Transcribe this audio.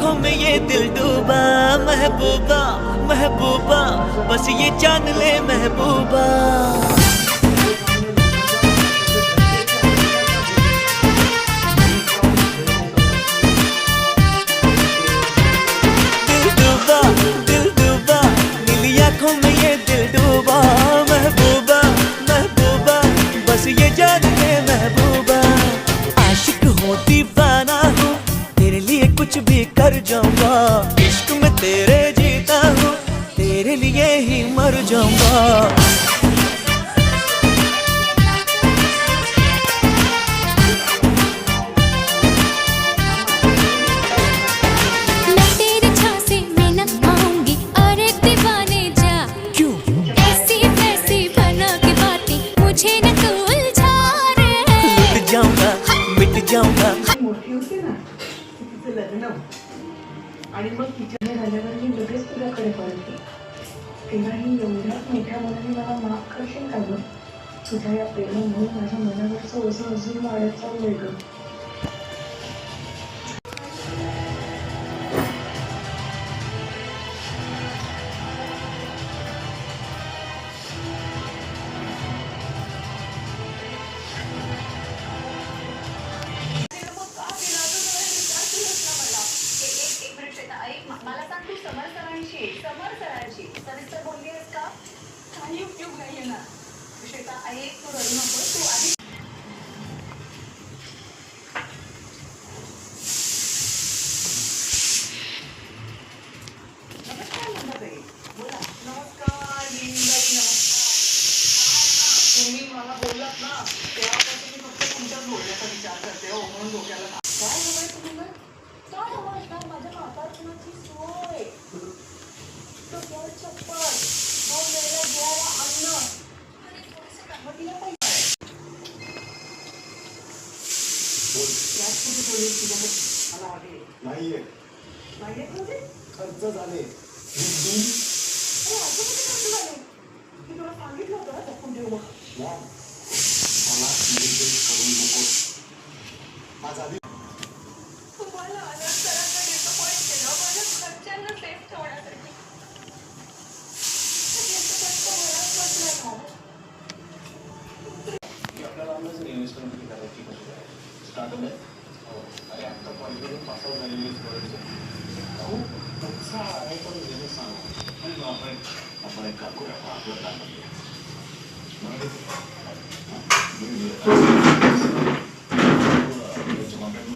आंखों में ये दिल डूबा, महबूबा महबूबा बस ये जान ले महबूबा। दिल डूबा नीली आंखों में ये दिल डूबा, महबूबा महबूबा बस ये जान ले महबूबा। आशिक हूँ दीवाना हूँ, तेरे लिए कुछ भी कर जाऊंगा। इश्क में तेरे जीता हूँ, तेरे लिए ही मर जाऊंगा। जाऊंगा मोठी होती ना तिचं लग्न आणि मग तिच्या झाल्यावर मी लगेच तुझ्याकडे पळते, तेव्हाही एवढ्याच मोठ्या मनाने मला माफ करशील का गं? तुझ्या या प्रेमामुळे माझ्या मनावरचं ओझं अजून वाढत चाललंय गं. मला सांग, तू समर सरांशी सविस्तर बोलली आहेस का? काही उपयोग नाहीये ना श्वेता. ऐक, तू रडू नको. तू आधी नमस्कार मंदाताई, बोला. नमस्कार नीलमताई, नमस्कार. तुम्ही मला बोललात ना तेव्हापासून मी फक्त तुमच्याच बोलण्याचा विचार करते हो, म्हणून डोक्याला काय हवंय तुम्हाला? काय हवं असणार? माझ्या माताची सोय, तो चप्पल, वेळेला घ्यायला अन्न आणि थोडंसं कामतीला पाहिजे. याच कुठे पोलीस तुझ्याकडे मला वाटेल नाहीये म्हणजे खर्च झाले. अरे असं कुठे खर्च झाले? मी तुला सांगितलं होतं ना जपून ठेव मग. मला करून नको माझा आधी तुम्हाला अनाथ सरांना डिसअपॉइंट केलं माझ्या घरच्यांना सेफ ठेवण्यासाठी. आपल्याला इन्व्हेस्टमेंट किती करायची कशी करायची स्टार्टअप आहे. अरे आत्ता कॉलेजवरून पासआउट झालेली उत्साह आहे पण बिझनेस सांगू आणि आपण एक काम करूया आपलं प्लॅन